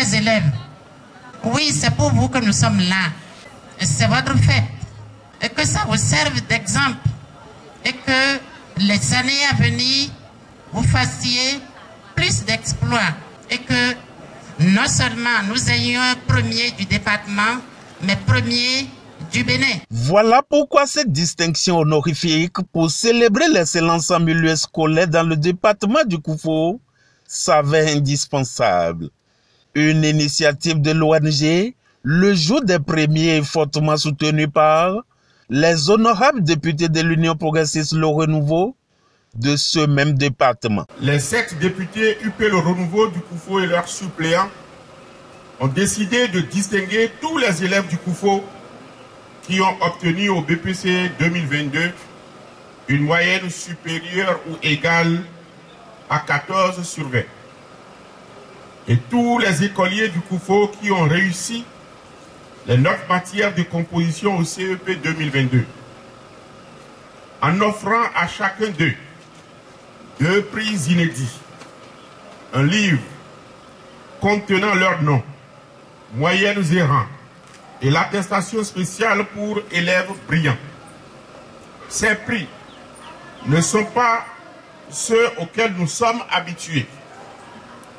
chers élèves, oui, c'est pour vous que nous sommes là. C'est votre fête. Et que ça vous serve d'exemple. Et que les années à venir, vous fassiez plus d'exploits. Et que non seulement nous ayons un premier du département, mais premier du Bénin. Voilà pourquoi cette distinction honorifique pour célébrer l'excellence en milieu scolaire dans le département du Koufo s'avère indispensable. Une initiative de l'ONG, le jour des premiers, est fortement soutenue par les honorables députés de l'Union progressiste Le Renouveau de ce même département. Les 7 députés UP Le Renouveau du Koufo et leurs suppléants ont décidé de distinguer tous les élèves du Koufo qui ont obtenu au BPC 2022 une moyenne supérieure ou égale à 14 sur 20. Et tous les écoliers du Koufo qui ont réussi les 9 matières de composition au CEP 2022, en offrant à chacun d'eux 2 prix inédits, un livre contenant leur nom, moyennes et rangs, et l'attestation spéciale pour élèves brillants. Ces prix ne sont pas ceux auxquels nous sommes habitués.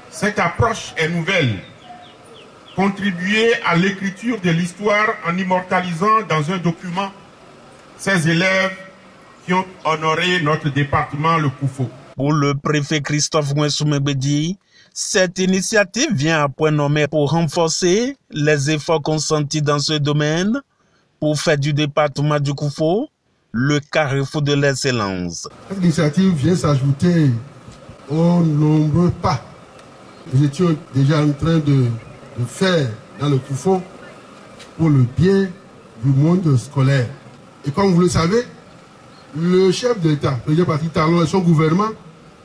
Cette approche est nouvelle. Contribuer à l'écriture de l'histoire en immortalisant dans un document ces élèves qui ont honoré notre département, le Koufo. Pour le préfet Christophe Ngouensoumegbedi, cette initiative vient à point nommé pour renforcer les efforts consentis dans ce domaine pour faire du département du Koufo le carrefour de l'excellence. Cette initiative vient s'ajouter aux nombreux pas que nous étions déjà en train de faire dans le Koufo pour le bien du monde scolaire. Et comme vous le savez, le chef de l'État, le président Patrice Talon et son gouvernement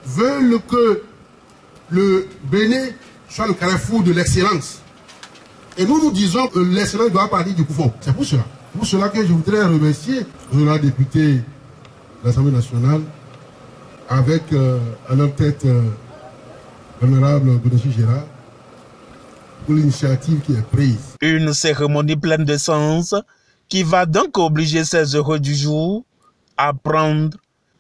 veulent que le Bénin soit le carrefour de l'excellence. Et nous disons que l'excellence doit partir du Koufo. C'est pour cela. Pour cela que je voudrais remercier le député de l'Assemblée nationale avec à leur tête l'honorable Bénéchir Gérard pour l'initiative qui est prise. Une cérémonie pleine de sens qui va donc obliger ces heureux du jour à prendre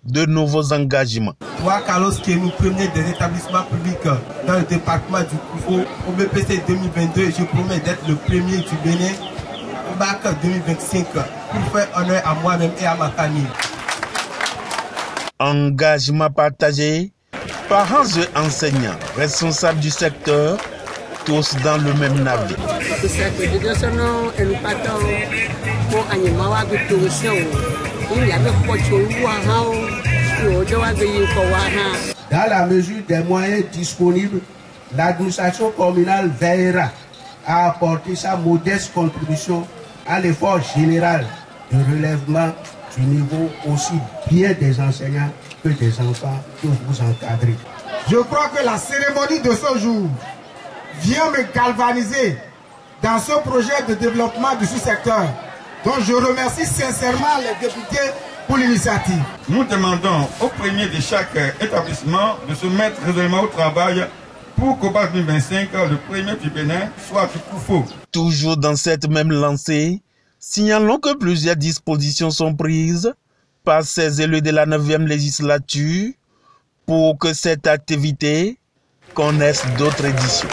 de nouveaux engagements. Moi, Carlos, qui est le premier des établissements publics dans le département du Koufo, au BPC 2022, je promets d'être le premier du Bénin au bac 2025 pour faire honneur à moi-même et à ma famille. Engagement partagé, parents et enseignants, responsables du secteur, tous dans le même navire. Dans la mesure des moyens disponibles, l'administration communale veillera à apporter sa modeste contribution à l'effort général de relèvement du niveau aussi bien des enseignants que des enfants que vous encadrez. Je crois que la cérémonie de ce jour vient me galvaniser dans ce projet de développement du sous-secteur, dont je remercie sincèrement les députés pour l'initiative. Nous demandons aux premiers de chaque établissement de se mettre résolument au travail pour qu'au bac 2025, le premier du Bénin soit du Koufo. Toujours dans cette même lancée, signalons que plusieurs dispositions sont prises par ces élus de la 9e législature pour que cette activité connaisse d'autres éditions.